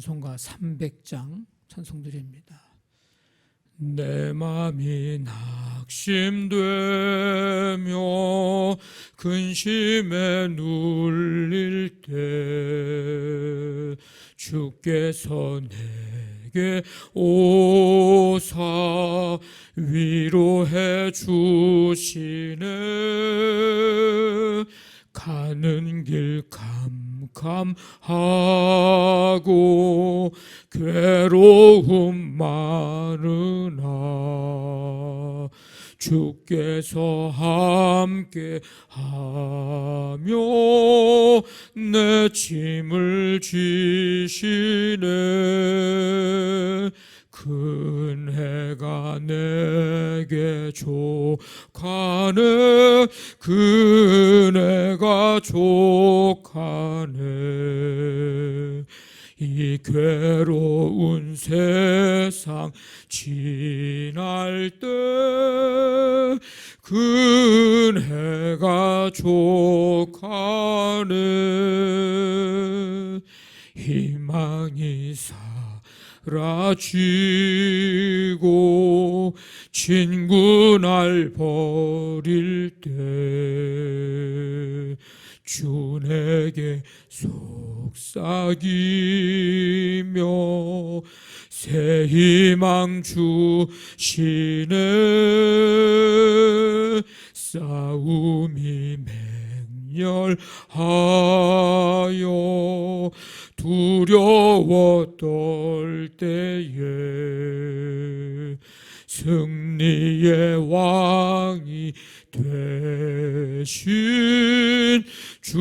찬송가 300장 찬송드립니다. 내 맘이 낙심되며 근심에 눌릴 때 주께서 내게 오사 위로해 주시네. 가는 길 캄캄하고 괴로움 많으나 주께서 함께 하며 내 짐을 지시네. 큰 해가 내게 족하네. 큰 해가 족하네. 이 괴로운 세상 지날 때 큰 해가 족하네. 희망이 사라지고 친구 날 버릴 때 주 내게 속삭이며 새 희망 주시네. 싸움이 맹렬하여 두려워 떨 때에 승리의 왕이 되신 주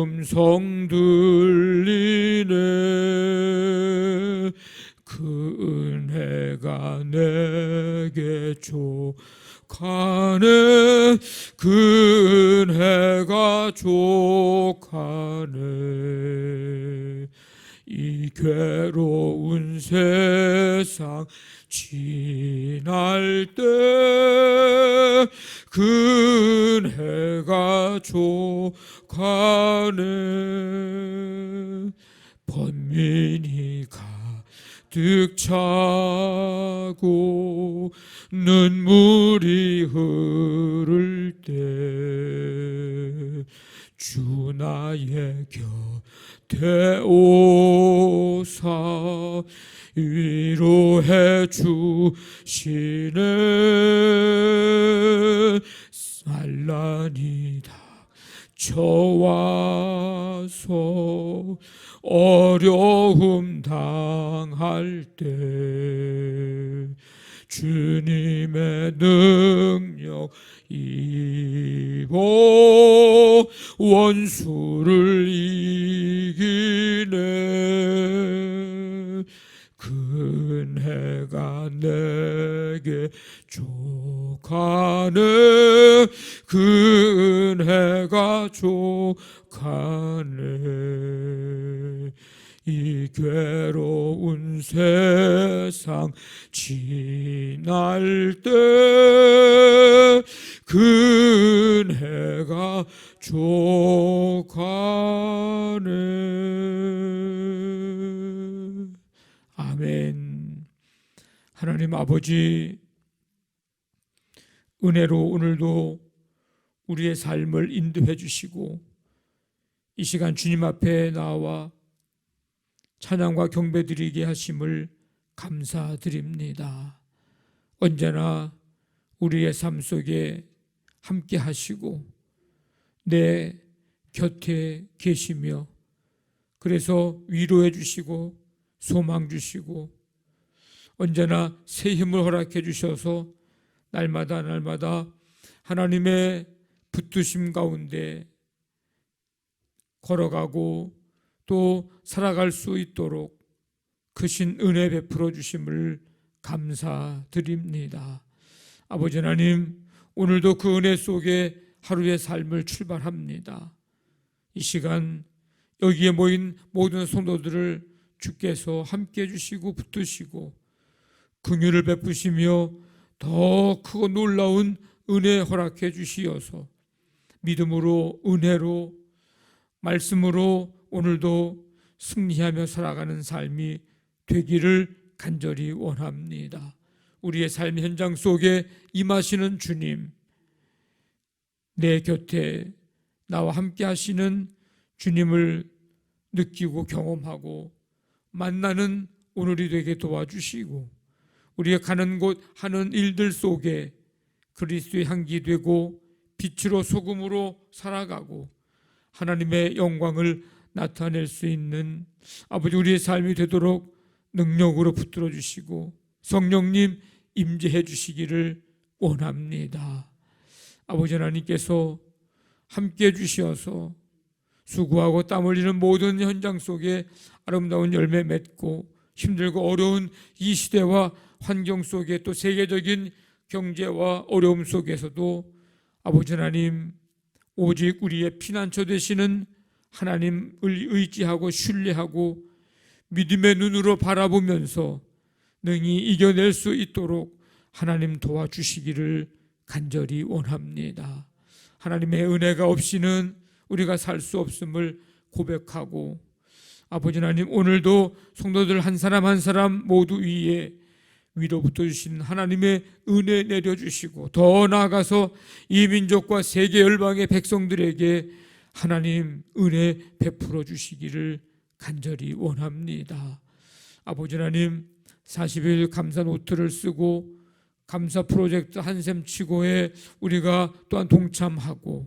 음성 들리네. 그 은혜가 내게 족하네. 그 은혜가 족하네. 이 괴로운 세상 지날 때 그 은혜가 족하네. 번민이 가득 차고 눈물이 흐를 때 주 나의 곁에 오사 위로해 주시네. 산란이 닥쳐와서 어려움 당할 때 주님의 능력 입어 원수를 이기네. 그 은혜가 내게 족하네. 그 은혜가 족하네. 이 괴로운 세상 지날 때 그 은혜가 족하네. 아멘. 하나님 아버지, 은혜로 오늘도 우리의 삶을 인도해 주시고 이 시간 주님 앞에 나와 찬양과 경배드리게 하심을 감사드립니다. 언제나 우리의 삶 속에 함께 하시고 내 곁에 계시며 그래서 위로해 주시고 소망 주시고 언제나 새 힘을 허락해 주셔서 날마다 하나님의 붙드심 가운데 걸어가고 또 살아갈 수 있도록 크신 은혜 베풀어 주심을 감사드립니다. 아버지 하나님, 오늘도 그 은혜 속에 하루의 삶을 출발합니다. 이 시간 여기에 모인 모든 성도들을 주께서 함께 해주시고 붙드시고 긍휼을 베푸시며 더 크고 놀라운 은혜 허락해 주시어서 믿음으로 은혜로 말씀으로 오늘도 승리하며 살아가는 삶이 되기를 간절히 원합니다. 우리의 삶 현장 속에 임하시는 주님, 내 곁에 나와 함께 하시는 주님을 느끼고 경험하고 만나는 오늘이 되게 도와주시고, 우리의 가는 곳 하는 일들 속에 그리스도의 향기 되고 빛으로 소금으로 살아가고 하나님의 영광을 나타낼 수 있는 아버지 우리의 삶이 되도록 능력으로 붙들어 주시고 성령님 임재해 주시기를 원합니다. 아버지 하나님께서 함께해 주시어서 수고하고 땀 흘리는 모든 현장 속에 아름다운 열매 맺고 힘들고 어려운 이 시대와 환경 속에 또 세계적인 경제와 어려움 속에서도 아버지 하나님 오직 우리의 피난처 되시는 하나님을 의지하고 신뢰하고 믿음의 눈으로 바라보면서 능히 이겨낼 수 있도록 하나님 도와주시기를 간절히 원합니다. 하나님의 은혜가 없이는 우리가 살 수 없음을 고백하고 아버지 하나님 오늘도 성도들 한 사람 한 사람 모두 위에 위로부터 주신 하나님의 은혜 내려주시고 더 나아가서 이 민족과 세계 열방의 백성들에게 하나님 은혜 베풀어 주시기를 간절히 원합니다. 아버지 하나님 40일 감사 노트를 쓰고 감사 프로젝트 한샘 치고에 우리가 또한 동참하고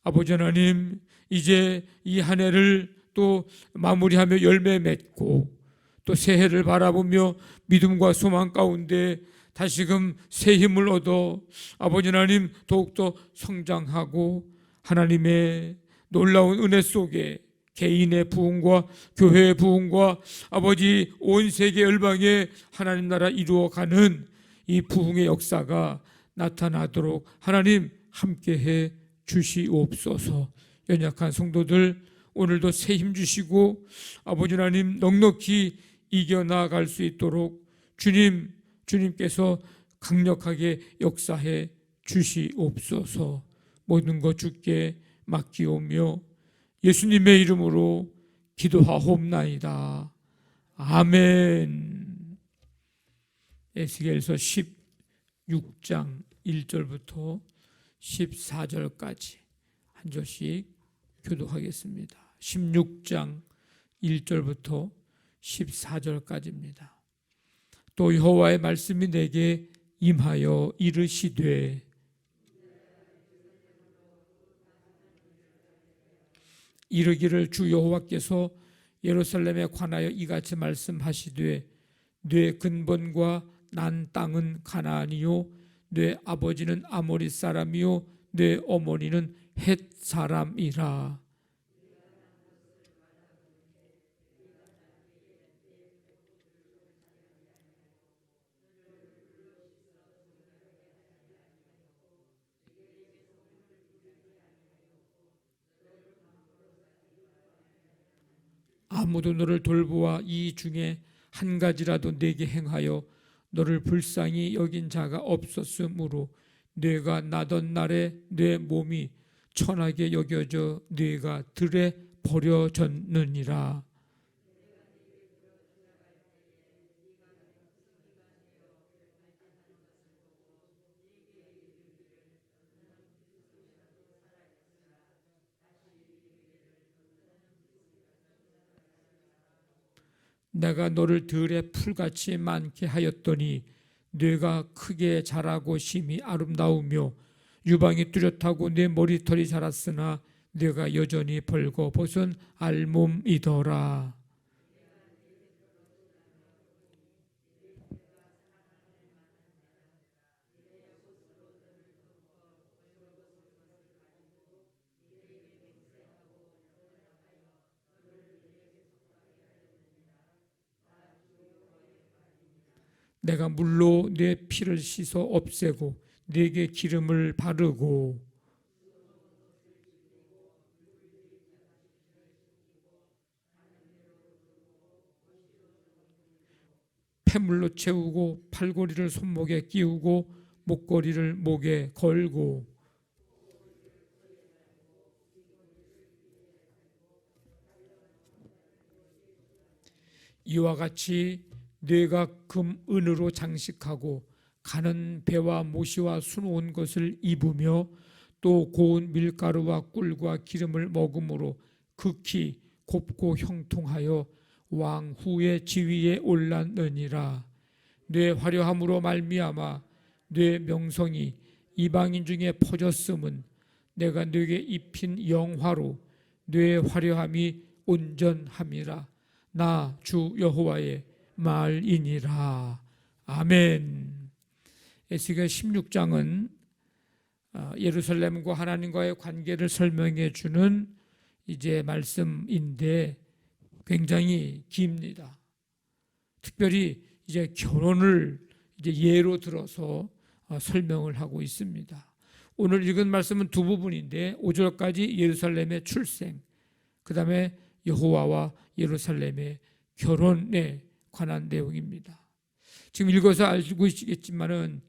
아버지 하나님 이제 이 한 해를 또 마무리하며 열매 맺고 또 새해를 바라보며 믿음과 소망 가운데 다시금 새 힘을 얻어 아버지 하나님 더욱더 성장하고 하나님의 놀라운 은혜 속에 개인의 부흥과 교회의 부흥과 아버지 온 세계 열방의 하나님 나라 이루어가는 이 부흥의 역사가 나타나도록 하나님 함께해 주시옵소서. 연약한 성도들 오늘도 새 힘 주시고 아버지 하나님 넉넉히 이겨나갈 수 있도록 주님께서 강력하게 역사해 주시옵소서. 모든 것 주께 맡기오며 예수님의 이름으로 기도하옵나이다. 아멘. 에스겔서 16장 1절부터 14절까지 한 절씩 교독하겠습니다. 16장 1절부터 14절까지입니다. 또 여호와의 말씀이 내게 임하여 이르시되 이르기를 주 여호와께서 예루살렘에 관하여 이같이 말씀하시되 네 근본과 난 땅은 가나안이요 네 아버지는 아모리 사람이요 네 어머니는 헷 사람이라. 아무도 너를 돌보아 이 중에 한 가지라도 내게 행하여 너를 불쌍히 여긴 자가 없었으므로 네가 나던 날에 네 몸이 천하게 여겨져 네가 들에 버려졌느니라. 내가 너를 들에 풀같이 많게 하였더니 뇌가 크게 자라고 심히 아름다우며 유방이 뚜렷하고 내 머리털이 자랐으나 내가 여전히 벌거벗은 알몸이더라. 내가 물로 내 피를 씻어 없애고 네게 기름을 바르고 폐물로 채우고 팔걸이를 손목에 끼우고 목걸이를 목에 걸고 이와 같이 뇌가 금 은으로 장식하고 가는 배와 모시와 수놓은 것을 입으며 또 고운 밀가루와 꿀과 기름을 먹음으로 극히 곱고 형통하여 왕 후의 지위에 올랐느니라. 뇌 화려함으로 말미암아 뇌 명성이 이방인 중에 퍼졌음은 내가 네게 입힌 영화로 뇌 화려함이 온전함이라. 나 주 여호와의 말이니라. 아멘. 에스겔 16장은 예루살렘과 하나님과의 관계를 설명해 주는 이제 말씀인데 굉장히 깁니다. 특별히 이제 결혼을 이제 예로 들어서 설명을 하고 있습니다. 오늘 읽은 말씀은 두 부분인데 5절까지 예루살렘의 출생, 그 다음에 여호와와 예루살렘의 결혼에 관한 내용입니다. 지금 읽어서 알고 있겠지만은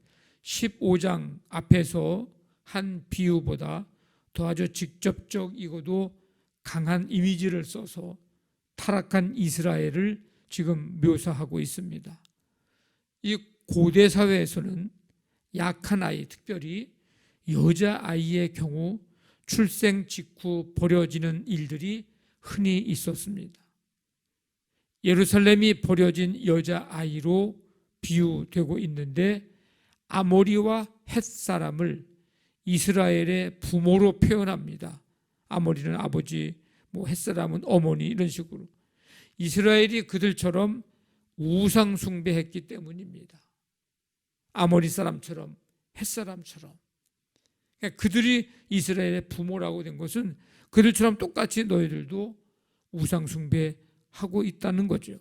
15장 앞에서 한 비유보다 더 아주 직접적이고도 강한 이미지를 써서 타락한 이스라엘을 지금 묘사하고 있습니다. 이 고대 사회에서는 약한 아이, 특별히 여자아이의 경우 출생 직후 버려지는 일들이 흔히 있었습니다. 예루살렘이 버려진 여자아이로 비유되고 있는데 아모리와 헷사람을 이스라엘의 부모로 표현합니다. 아모리는 아버지, 헷사람은 어머니, 이런 식으로. 이스라엘이 그들처럼 우상 숭배했기 때문입니다. 아모리 사람처럼, 헷사람처럼. 그들이 이스라엘의 부모라고 된 것은 그들처럼 똑같이 너희들도 우상 숭배하고 있다는 거죠.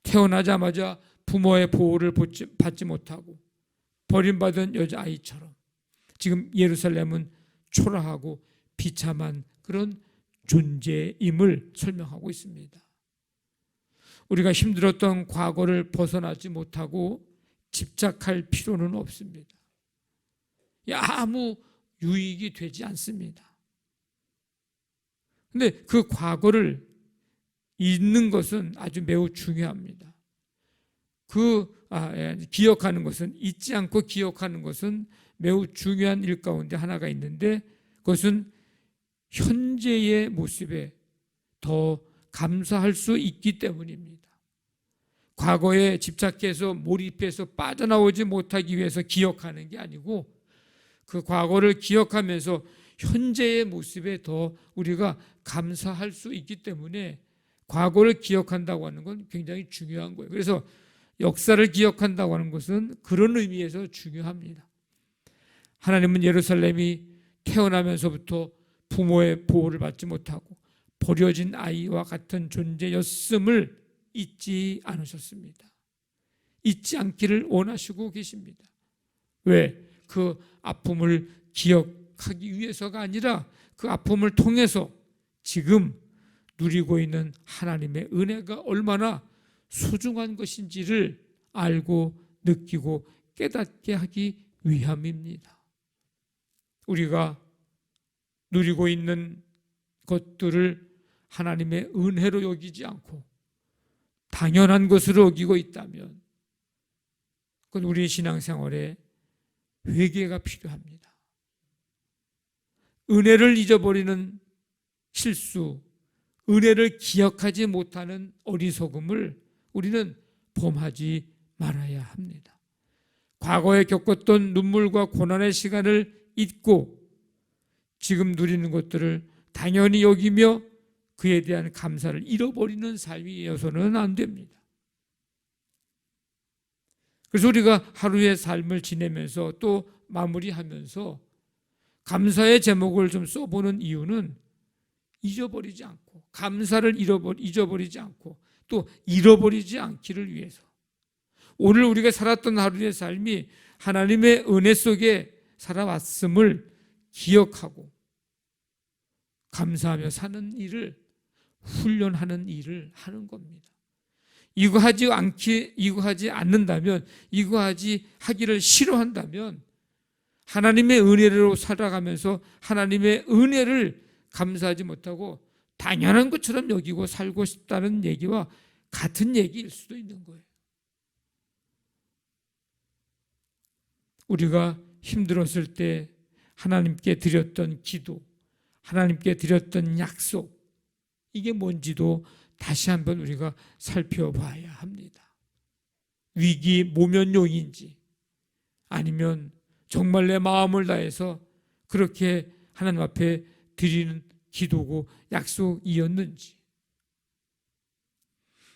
태어나자마자 부모의 보호를 받지 못하고 버림받은 여자아이처럼 지금 예루살렘은 초라하고 비참한 그런 존재임을 설명하고 있습니다. 우리가 힘들었던 과거를 벗어나지 못하고 집착할 필요는 없습니다. 아무 유익이 되지 않습니다. 근데 그 과거를 잊는 것은 아주 매우 중요합니다. 기억하는 것은, 잊지 않고 기억하는 것은 매우 중요한 일 가운데 하나가 있는데 그것은 현재의 모습에 더 감사할 수 있기 때문입니다. 과거에 집착해서 몰입해서 빠져나오지 못하기 위해서 기억하는 게 아니고 그 과거를 기억하면서 현재의 모습에 더 우리가 감사할 수 있기 때문에 과거를 기억한다고 하는 건 굉장히 중요한 거예요. 그래서 역사를 기억한다고 하는 것은 그런 의미에서 중요합니다. 하나님은 예루살렘이 태어나면서부터 부모의 보호를 받지 못하고 버려진 아이와 같은 존재였음을 잊지 않으셨습니다. 잊지 않기를 원하시고 계십니다. 왜? 그 아픔을 기억하기 위해서가 아니라 그 아픔을 통해서 지금 누리고 있는 하나님의 은혜가 얼마나 소중한 것인지를 알고 느끼고 깨닫게 하기 위함입니다. 우리가 누리고 있는 것들을 하나님의 은혜로 여기지 않고 당연한 것으로 여기고 있다면 그건 우리의 신앙생활에 회개가 필요합니다. 은혜를 잊어버리는 실수, 은혜를 기억하지 못하는 어리석음을 우리는 범하지 말아야 합니다. 과거에 겪었던 눈물과 고난의 시간을 잊고 지금 누리는 것들을 당연히 여기며 그에 대한 감사를 잃어버리는 삶이어서는 안 됩니다. 그래서 우리가 하루의 삶을 지내면서 또 마무리하면서 감사의 제목을 좀 써보는 이유는 잊어버리지 않고 감사를 잊어버리지 않고 또 잃어버리지 않기를 위해서 오늘 우리가 살았던 하루의 삶이 하나님의 은혜 속에 살아왔음을 기억하고 감사하며 사는 일을 훈련하는 일을 하는 겁니다. 이거 하지 않는다면, 하기를 싫어한다면 하나님의 은혜로 살아가면서 하나님의 은혜를 감사하지 못하고 당연한 것처럼 여기고 살고 싶다는 얘기와 같은 얘기일 수도 있는 거예요. 우리가 힘들었을 때 하나님께 드렸던 기도, 하나님께 드렸던 약속, 이게 뭔지도 다시 한번 우리가 살펴봐야 합니다. 위기 모면용인지 아니면 정말 내 마음을 다해서 그렇게 하나님 앞에 드리는 기도고 약속이었는지.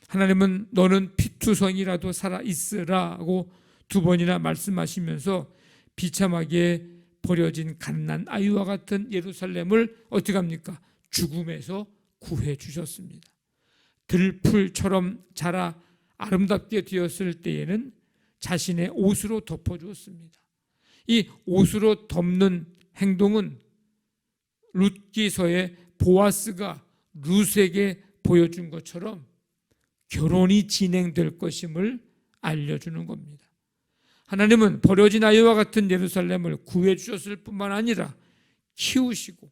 하나님은 너는 피투성이라도 살아있으라고 2번이나 말씀하시면서 비참하게 버려진 갓난 아이와 같은 예루살렘을 어떻게 합니까? 죽음에서 구해 주셨습니다. 들풀처럼 자라 아름답게 되었을 때에는 자신의 옷으로 덮어주었습니다. 이 옷으로 덮는 행동은 룻기서의 보아스가 룻에게 보여준 것처럼 결혼이 진행될 것임을 알려주는 겁니다. 하나님은 버려진 아이와 같은 예루살렘을 구해 주셨을 뿐만 아니라 키우시고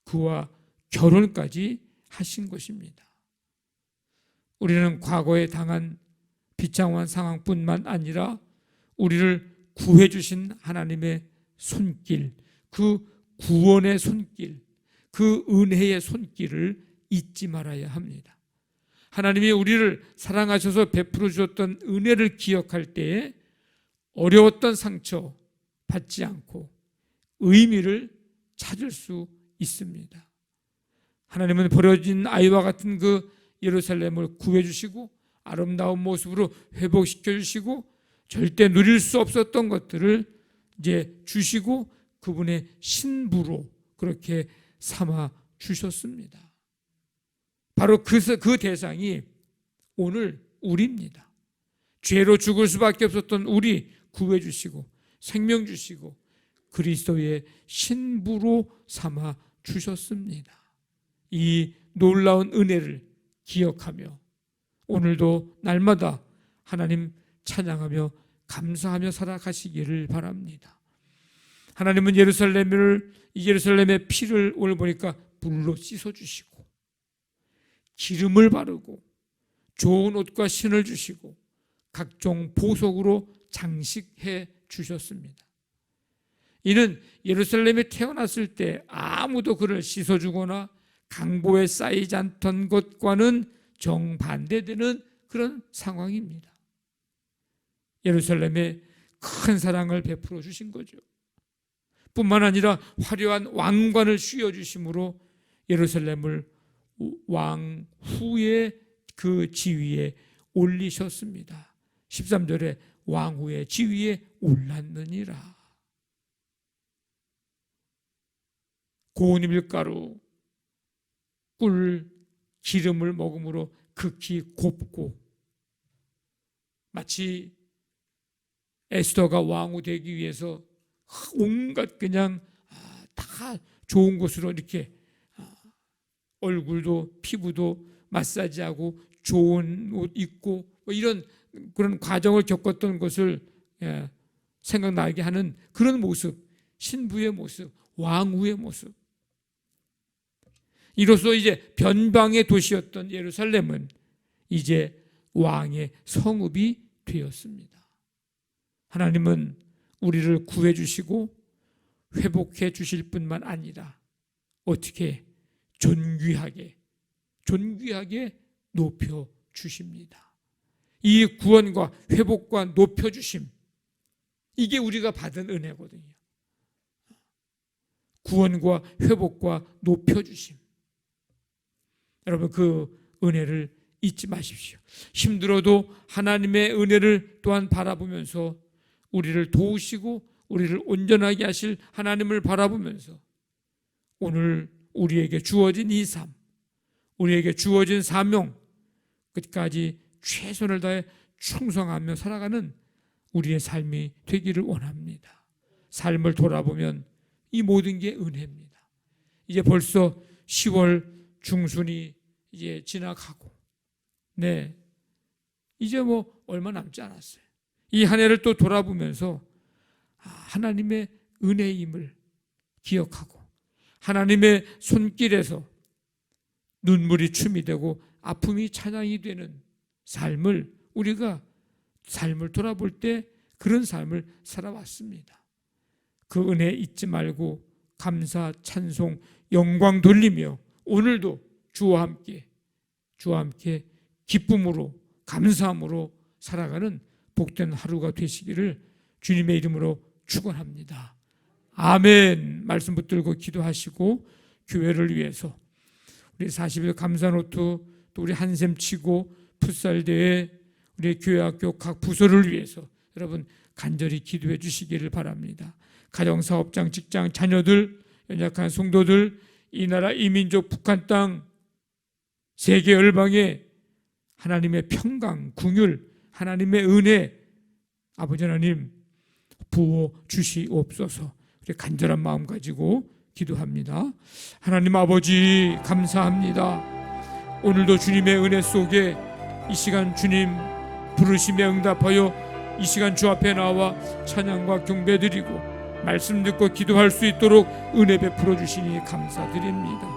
그와 결혼까지 하신 것입니다. 우리는 과거에 당한 비참한 상황뿐만 아니라 우리를 구해 주신 하나님의 손길, 그 구원의 손길, 그 은혜의 손길을 잊지 말아야 합니다. 하나님이 우리를 사랑하셔서 베풀어 주셨던 은혜를 기억할 때에 어려웠던 상처 받지 않고 의미를 찾을 수 있습니다. 하나님은 버려진 아이와 같은 그 예루살렘을 구해주시고 아름다운 모습으로 회복시켜 주시고 절대 누릴 수 없었던 것들을 이제 주시고 그분의 신부로 그렇게 삼아 주셨습니다. 바로 그 대상이 오늘 우리입니다. 죄로 죽을 수밖에 없었던 우리 구해주시고 생명 주시고 그리스도의 신부로 삼아 주셨습니다. 이 놀라운 은혜를 기억하며 오늘도 날마다 하나님 찬양하며 감사하며 살아가시기를 바랍니다. 하나님은 예루살렘의 피를 오늘 보니까 불로 씻어주시고 기름을 바르고 좋은 옷과 신을 주시고 각종 보석으로 장식해 주셨습니다. 이는 예루살렘에 태어났을 때 아무도 그를 씻어주거나 강보에 쌓이지 않던 것과는 정반대되는 그런 상황입니다. 예루살렘에 큰 사랑을 베풀어 주신 거죠. 뿐만 아니라 화려한 왕관을 씌워주심으로 예루살렘을 왕후의 그 지위에 올리셨습니다. 13절에 왕후의 지위에 올랐느니라. 고운 밀가루, 꿀, 기름을 먹음으로 극히 곱고 마치 에스더가 왕후 되기 위해서 온갖 그냥 다 좋은 곳으로 이렇게 얼굴도 피부도 마사지하고 좋은 옷 입고 이런 그런 과정을 겪었던 것을 생각나게 하는 그런 모습, 신부의 모습, 왕후의 모습. 이로써 이제 변방의 도시였던 예루살렘은 이제 왕의 성읍이 되었습니다. 하나님은 우리를 구해 주시고 회복해 주실 뿐만 아니라 어떻게 존귀하게 높여 주십니다. 이 구원과 회복과 높여 주심, 이게 우리가 받은 은혜거든요. 구원과 회복과 높여 주심. 여러분 그 은혜를 잊지 마십시오. 힘들어도 하나님의 은혜를 또한 바라보면서 우리를 도우시고 우리를 온전하게 하실 하나님을 바라보면서 오늘 우리에게 주어진 이 삶, 우리에게 주어진 사명 끝까지 최선을 다해 충성하며 살아가는 우리의 삶이 되기를 원합니다. 삶을 돌아보면 이 모든 게 은혜입니다. 이제 벌써 10월 중순이 이제 지나가고 이제 뭐 얼마 남지 않았어요. 이 한 해를 또 돌아보면서 하나님의 은혜임을 기억하고 하나님의 손길에서 눈물이 춤이 되고 아픔이 찬양이 되는 삶을, 우리가 삶을 돌아볼 때 그런 삶을 살아왔습니다. 그 은혜 잊지 말고 감사, 찬송, 영광 돌리며 오늘도 주와 함께 기쁨으로, 감사함으로 살아가는 복된 하루가 되시기를 주님의 이름으로 축원합니다. 아멘. 말씀 붙들고 기도하시고 교회를 위해서 우리 40일 감사노트, 또 우리 한샘 치고 풋살대회, 우리 교회학교 각 부서를 위해서 여러분 간절히 기도해 주시기를 바랍니다. 가정사업장, 직장, 자녀들, 연약한 성도들, 이 나라 이민족 북한 땅, 세계 열방에 하나님의 평강, 긍휼, 하나님의 은혜 아버지 하나님 부어 주시옵소서. 우리 간절한 마음 가지고 기도합니다. 하나님 아버지 감사합니다. 오늘도 주님의 은혜 속에 이 시간 주님 부르심에 응답하여 이 시간 주 앞에 나와 찬양과 경배드리고 말씀 듣고 기도할 수 있도록 은혜 베풀어 주시니 감사드립니다.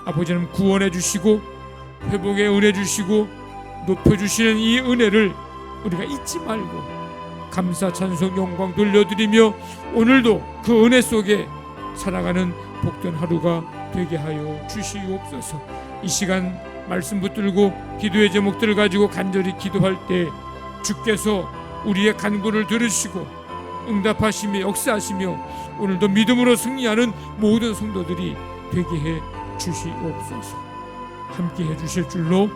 아버지 하나님 구원해 주시고 회복의 은혜 주시고 높여주시는 이 은혜를 우리가 잊지 말고 감사, 찬송, 영광 돌려드리며 오늘도 그 은혜 속에 살아가는 복된 하루가 되게 하여 주시옵소서. 이 시간 말씀 붙들고 기도의 제목들을 가지고 간절히 기도할 때 주께서 우리의 간구를 들으시고 응답하시며 역사하시며 오늘도 믿음으로 승리하는 모든 성도들이 되게 해 주시옵소서. 함께 해 주실 줄로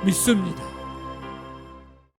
믿습니다.